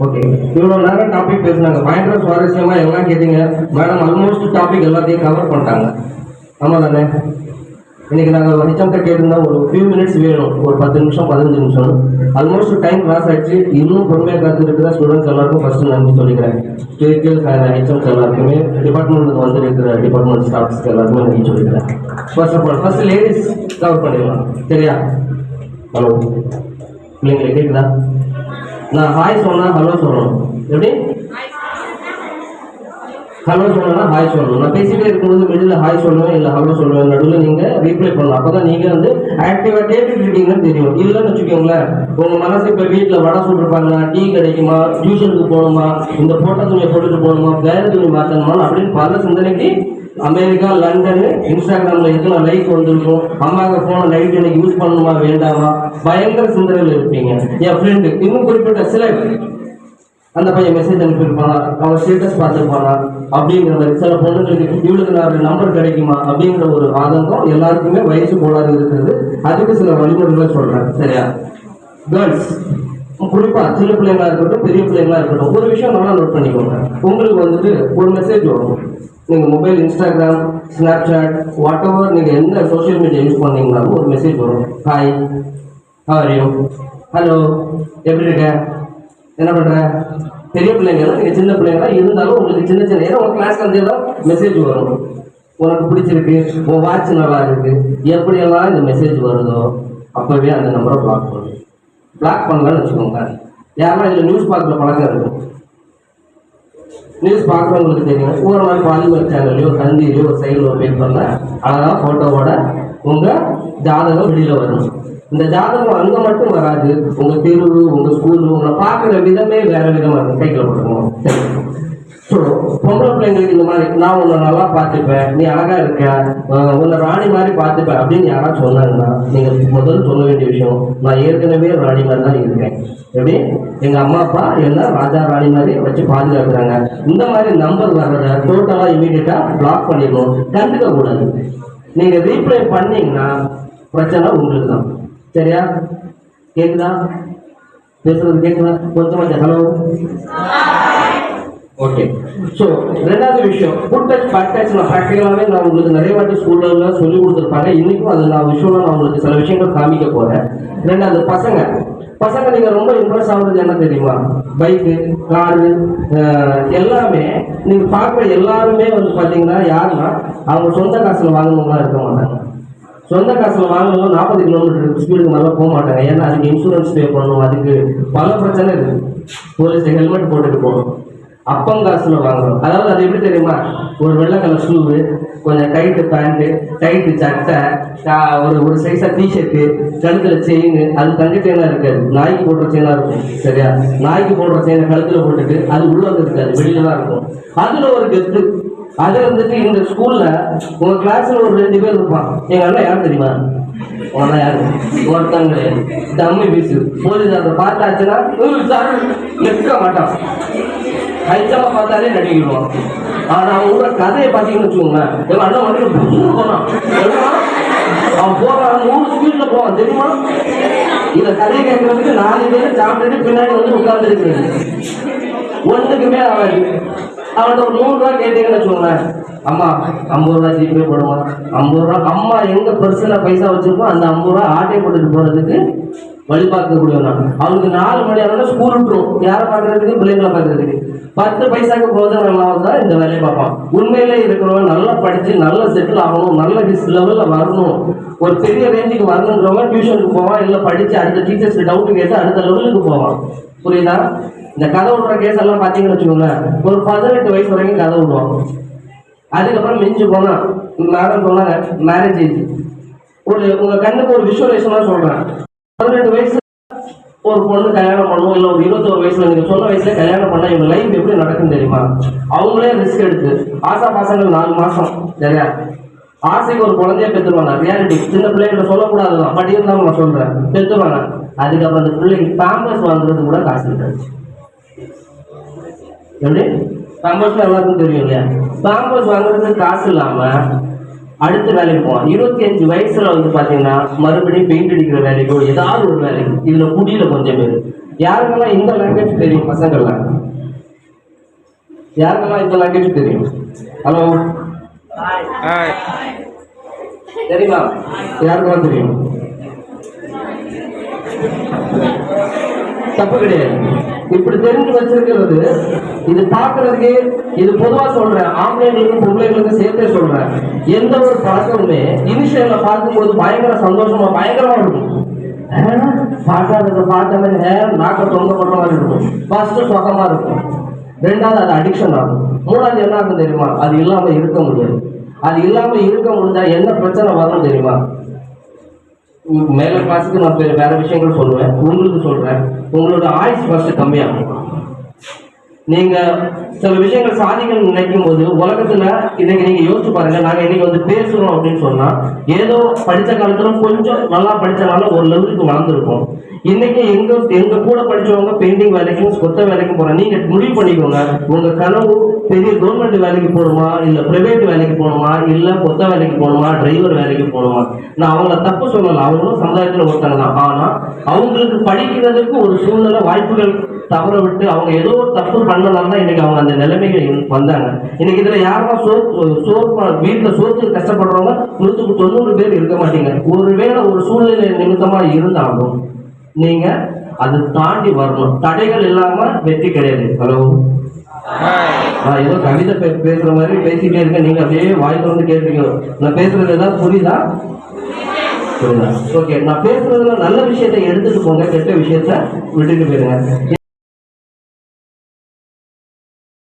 Okay, இவ்வளோ நேரம் topic பேசுனாங்க, பயங்கர சுவாரஸ்யமா எல்லாம் கேட்டீங்க. மேடம் ஆல்மோஸ்ட் டாபிக் எல்லாத்தையும் கவர் பண்ணிட்டாங்க. ஆமாம் தானே? இன்னைக்கு நாங்கள் ஹெச்எம்கிட்ட கேட்டிருந்தா ஒரு ஃபியூ மினிட்ஸ் வேணும், ஒரு 10 நிமிஷம் 15 நிமிஷம். ஆல்மோஸ்ட் டைம் கிராஸ் ஆயிடுச்சு. இன்னும் பொறுமையாக காத்திருக்கிற ஸ்டூடெண்ட்ஸ் எல்லாருக்கும் ஃபர்ஸ்ட் நன்றி சொல்லிக்கிறேன். டீச்சர்ஸ் ஹெச்எம்ஸ் எல்லாருக்குமே, டிபார்ட்மெண்ட்டுக்கு வந்துருக்கிற டிபார்ட்மெண்ட் ஸ்டாஃப்ஸ்க்கு எல்லாருக்குமே நன்றி சொல்லிக்கிறேன். First of all first ladies cover பண்ணிடலாம், சரியா? ஹலோ பிள்ளைங்களை கேட்குதா? நான் ஹாய் சொன்னா ஹலோ சொல்லணும். எப்படி ஹலோ சொல்லணும்னா ஹாய் சொல்லணும். நான் பேசிட்டே இருக்கும்போது வெளியில் ஹாய் சொல்லுவேன், இல்லை ஹலோ சொல்லுவேன். நடுவில் நீங்கள் ரீப்ளை பண்ணலாம். அப்போ தான் நீங்கள் வந்து ஆக்டிவாக கேட்டுட்டு இருக்கீங்கன்னு தெரியும். இல்லைன்னு வச்சுக்கோங்களேன், உங்கள் மனசு இப்போ வீட்டில் வடை சுட்டுருப்பாங்க, டீ கிடைக்குமா, டியூஷனுக்கு போகணுமா, இந்த போட்ட துணியை போட்டுட்டு போகணுமா, வேற துணி மாற்றணுமா அப்படின்னு பல சிந்தனைக்கு அமெரிக்கா, லண்டனு, இன்ஸ்டாகிராமில் எத்தனை லைக் வந்திருக்கும், அம்மாவுக்கு ஃபோனை நைட் எனக்கு யூஸ் பண்ணணுமா வேண்டாமா, பயங்கர சிந்தனையில் இருப்பீங்க. என் ஃப்ரெண்டு இன்னும் குறிப்பிட்ட சில அந்த பையன் மெசேஜ் அனுப்பியிருப்பானா, அவன் ஸ்டேட்டஸ் பார்த்துருப்பானா அப்படிங்கிற மாதிரி. சில பொண்ணுங்களுக்கு இவளுக்கு நான் ஒரு நம்பர் கிடைக்குமா அப்படிங்கிற ஒரு ஆதங்கம் எல்லாருக்குமே வயசு கோளாறு இருக்குது. அதுக்கு சில வழிமுறைகளை சொல்கிறேன், சரியா? கேர்ள்ஸ் குறிப்பாக சின்ன பிள்ளைங்களா இருக்கட்டும், பெரிய பிள்ளைங்களா இருக்கட்டும், ஒரு விஷயம் நல்லா நோட் பண்ணிக்கோங்க. உங்களுக்கு வந்துட்டு ஒரு மெசேஜ் வரும். நீங்கள் mobile, Instagram, Snapchat, what ever நீங்கள் எந்த சோஷியல் மீடியா யூஸ் பண்ணீங்கனாலும் ஒரு மெசேஜ் வரும். Hi, how are you, hello, எப்படி இருக்க, என்ன பண்ணுற? பெரிய பிள்ளைங்க, நீங்கள் சின்ன பிள்ளைங்களா இருந்தாலும் உங்களுக்கு சின்ன சின்ன ஏன்னா உங்கள் கிளாஸ்க்கு வந்து ஏதோ மெசேஜ் வரும். உனக்கு பிடிச்சிருக்கு, உன் வாட்ச் நல்லா இருக்கு, எப்படியெல்லாம் இந்த மெசேஜ் வருதோ அப்போவே அந்த நம்பரை பிளாக் பண்ணும். பிளாக் பண்ணலான்னு வச்சுக்கோங்க. யாரெல்லாம் இதில் நியூஸ் பார்க்குற பழக்கம் இருக்கும். நியூஸ் பார்க்குறவங்களுக்கு தெரியும், ஒரு நாள் பாலிமர் சேனல்லையோ, தந்திலையோ, ஒரு சைடில் ஒரு பேப்பரில் அழகாக ஃபோட்டோவோட உங்கள் ஜாதகம் வெளியில் வரும். இந்த ஜாதகம் அங்கே மட்டும் வராது, உங்கள் தெருவு, உங்கள் ஸ்கூலு, உங்களை பார்க்குற விதமே வேறு விதமாக இருக்கும். கைக்கில் போட்டுக்கணும். சரி, ஸோ பொம்பளை பிள்ளைங்களுக்கு இந்த மாதிரி நான் உன்னை நல்லா பார்த்துப்பேன், நீ அழகாக இருக்க, உன்னை ராணி மாதிரி பார்த்துப்பேன் அப்படின்னு யாராவது சொன்னாங்கன்னா நீங்கள் முதல் சொல்ல வேண்டிய விஷயம், நான் ஏற்கனவே ராணி மாதிரி தான் இருக்கேன். எப்படி எங்கள் அம்மா அப்பா என்ன ராஜா ராணி மாதிரி வச்சு பாதுகாக்கிறாங்க. இந்த மாதிரி நம்பர் வர்றதை டோட்டலாக இமீடியட்டாக பிளாக் பண்ணிடணும், கண்டுக்க கூடாது. நீங்கள் ரீப்ளை பண்ணீங்கன்னா பிரச்சனை உங்களுக்கு தான், சரியா? கேட்குதா? பேசுறது கேட்குதா? கொஞ்சம் ஹலோ, ஓகே. ஸோ ரெண்டாவது விஷயம், குட் டச் பேட் டச். நான் ப்ராக்டிக்கலாகவே நான் உங்களுக்கு நிறைய வாட்டி ஸ்கூலில் சொல்லி கொடுத்துருப்பாங்க. இன்றைக்கும் அது நான் விஷுவலாக நான் உங்களுக்கு சில விஷயங்கள் காமிக்க போகிறேன். ரெண்டாவது பசங்க நீங்கள் ரொம்ப இம்ப்ரெஸ் ஆகுறது என்ன தெரியுமா? பைக்கு, காரு, எல்லாமே நீங்கள் பார்க்குற எல்லாருமே வந்து பார்த்தீங்கன்னா யாருன்னா அவங்க சொந்த காசில் வாங்கணும்லாம் இருக்க மாட்டாங்க. சொந்த காசில் வாங்கணும் 40 கிலோமீட்டர் ஸ்பீடுக்கு மேலே போக மாட்டாங்க. ஏன்னா அதுக்கு இன்சூரன்ஸ் பே பண்ணணும், அதுக்கு பல பிரச்சனை இருக்குது. போலீஸ் ஹெல்மெட் போட்டுட்டு போகணும். அப்பங்காசில் வாங்கணும். அதாவது அது எப்படி தெரியுமா? ஒரு வெள்ளை கலர் ஷூவு, கொஞ்சம் டைட்டு பேண்ட்டு, டைட்டு சட்டை, ஒரு சைஸாக டிஷர்ட்டு, கழுத்தில் செயின். அது தங்க செயினாக இருக்காது, நாய்க்கு போடுற செயினாக இருக்கும், சரியா? நாய்க்கு போடுற செயினை கழுத்தில் போட்டுட்டு அது உள்ளே இருக்காது, வெளியில தான் இருக்கும். அதில் ஒரு கெத்து. அது வந்துட்டு இந்த ஸ்கூலில் உங்கள் கிளாஸில் ஒரு 2 பேர் இருப்பான். எங்கள் அண்ணன் யார் தெரியுமா? உங்கள் யாரு? ஒருத்தங்க டம்மி பீஸு. போலீஸ் அதை பார்த்தாச்சுன்னா நிற்க மாட்டான், ஹைச்சாவை பார்த்தாலே நடிக்கிடுவான். ஆனால் அவன் கூட கதையை பார்த்தீங்கன்னு வச்சுக்கோங்களேன், எங்கள் அண்ணன் மட்டும் போனான், அவன் போகிறான் 100 ஸ்பீடில் போவான், தெரியுமா? இந்த கதையை கேட்கறதுக்கு 4 பேர் சாப்பிட்டுட்டு பின்னாடி வந்து உட்கார்ந்துருக்குறது. ஒன்றுக்குமே அவன் அவன்கிட்ட ஒரு 100 ரூபா கேட்டீங்கன்னு வச்சுக்கோங்களேன், அம்மா 50 ரூபா ஜிபே போடுவான். 50 ரூபா அம்மா எங்கே பர்ஸில் பைசா வச்சுருக்கோம் அந்த 50 ரூபா ஆட்டை போட்டுட்டு போகிறதுக்கு வழி பார்க்கக்கூடியவனா. அவனுக்கு 4 மணி ஆனால் ஸ்கூல் விட்டுரும். யாரை பார்க்கறதுக்கு? பிள்ளைங்களை பார்க்கறதுக்கு. 10 பைசாக்கு போதும் தான் இந்த வேலையை பார்ப்பான். உண்மையிலே இருக்கிறவங்க நல்லா படித்து நல்லா செட்டில் ஆகணும், நல்ல லெவலில் வரணும், ஒரு பெரிய ரேஞ்சுக்கு வரணுன்றவங்க டியூஷனுக்கு போவான், இல்லை படித்து அடுத்த டீச்சர்ஸ்க்கு டவுட்டு கேட்டு அடுத்த லெவலுக்கு போவான். புரியுதா? இந்த கதை விடுற கேஸ் எல்லாம் பார்த்தீங்கன்னு வச்சுக்கோங்களேன், ஒரு 18 வயசு வரைக்கும் கதை விடுவான். அதுக்கப்புறம் மிஞ்சு போனால் மேடம் சொன்னாங்க மேரேஜ் ஏஜ். உங்கள் கண்ணுக்கு ஒரு விஷுவலைசனாக சொல்கிறேன். 18 வயசு ஒரு பொண்ணு கல்யாணம் பண்ணுவோம், இல்லை ஒரு 21 வயசுல நீங்கள் சொன்ன வயசுல கல்யாணம் பண்ணால் இவங்க லைஃப் எப்படி நடக்கும் தெரியுமா? அவங்களே ரிஸ்க் எடுத்து ஆசா பாசங்கள் 4 மாதம், சரியா? ஆசைக்கு ஒரு குழந்தைய பெற்றுருவாங்க. ரியாலிட்டி சின்ன பிள்ளைகிட்ட சொல்லக்கூடாதுதான், பட் இருந்தாலும் நான் சொல்கிறேன், பெற்றுருவாங்க. அதுக்கப்புறம் அந்த பிள்ளைக்கு பேம்பர்ஸ் வாங்குறது கூட காசு இருக்காது. எப்படி? பேம்பர்ஸ் எல்லாருக்கும் தெரியும் இல்லையா? பேம்பர்ஸ் வாங்குறதுக்கு காசு இல்லாமல் அடுத்த வேலைக்கு போவான். 25 வயசுல வந்து பார்த்தீங்கன்னா மறுபடியும் பெயிண்ட் அடிக்கிற வேலைக்கோ ஏதாவது ஒரு வேலைக்கு, இதில் குடியில் கொஞ்சம் பேர் யாருக்கெல்லாம் இந்த லாங்குவேஜ் தெரியும் பசங்கள்லாம்? யாருக்கெல்லாம் இந்த லாங்குவேஜ் தெரியும்? ஹலோ, தெரியுமா? யாருக்கெல்லாம் தெரியும்? தப்பு கிடையாது. இப்படி தெரிஞ்சு வச்சிருக்கிறது, இது பாக்குறதுக்கு, இது பொதுவா சொல்றேன், ஆம்பளைங்களுக்கும் பொம்பளைங்களுக்கும் சேர்த்தே சொல்றேன். எந்த ஒரு பழக்கமுமே இனிஷியல்ல பார்க்கும்போது பயங்கர சந்தோஷமா பயங்கரமா இருக்கும். பார்க்காதத பார்த்தாலே நாக்க தொங்க பண்ற மாதிரி இருக்கும். ஃபர்ஸ்ட் சுகமா இருக்கும், ரெண்டாவது அது அடிக்ஷன் ஆகும், மூணாவது என்ன ஆகும் தெரியுமா? அது இல்லாம இருக்க முடியாது. அது இல்லாம இருக்க முடிஞ்சா என்ன பிரச்சனை வரும் தெரியுமா? மேல கிளாஸுக்கு நான் வேற விஷயங்கள் சொல்லுவேன், உங்களுக்கு சொல்றேன். உங்களோட ஆயுஸ் ஃபர்ஸ்ட் கம்மியாகும். நீங்க சில விஷயங்கள் சாதிக்கணும்னு நினைக்கும் போது உலகத்துல இன்னைக்கு நீங்க யோசிச்சு பாருங்க. நாங்க இன்னைக்கு வந்து பேசுறோம் அப்படின்னு சொன்னா ஏதோ படிச்ச காலத்துல கொஞ்சம் நல்லா படிச்சனால ஒரு லெவலுக்கு வளர்ந்துருக்கும். இன்னைக்கு எங்க கூட படிச்சவங்க பெயிண்டிங் வேலைக்கும் கொத்த வேலைக்கும் போறாங்க. நீங்க முடிவு பண்ணிக்கோங்க, உங்க கனவு பெரிய கவர்மெண்ட் வேலைக்கு போகணுமா, இல்ல பிரைவேட் வேலைக்கு போகணுமா, இல்ல கொத்த வேலைக்கு போகணுமா, டிரைவர் வேலைக்கு போகணுமா? நான் அவங்கள தப்பு சொல்லலாம், அவங்களும் சமுதாயத்துல ஒருத்தங்க தான். ஆனா அவங்களுக்கு படிக்கிறதுக்கு ஒரு சூழ்நிலை வாய்ப்புகள் தவற விட்டு அவங்க ஏதோ ஒரு தப்பு பண்ணனால தான் இன்னைக்கு அவங்க அந்த நிலைமைகள் வந்தாங்க. இன்னைக்கு இதுல யாருமா வீட்டுல சோத்துக்கு கஷ்டப்படுறவங்க 190 பேர் இருக்க மாட்டீங்க. ஒருவேளை ஒரு சூழ்நிலை நிமித்தமா இருந்தாலும் நீங்க அதை தாண்டி வரணும். தடைகள் இல்லாம வெற்றி கிடையாது. ஹலோ, நான் ஏதோ கவிதை பேசுற மாதிரி பேசிட்டே இருக்கேன், நீங்க அப்படியே வாய் திறந்து கேட்பீங்க. நான் பேசுறது ஏதாவது புரியுதா? ஓகே, நான் பேசுறதுல நல்ல விஷயத்தை எடுத்துட்டு போங்க, கெட்ட விஷயத்த விட்டுட்டு போயிருங்க.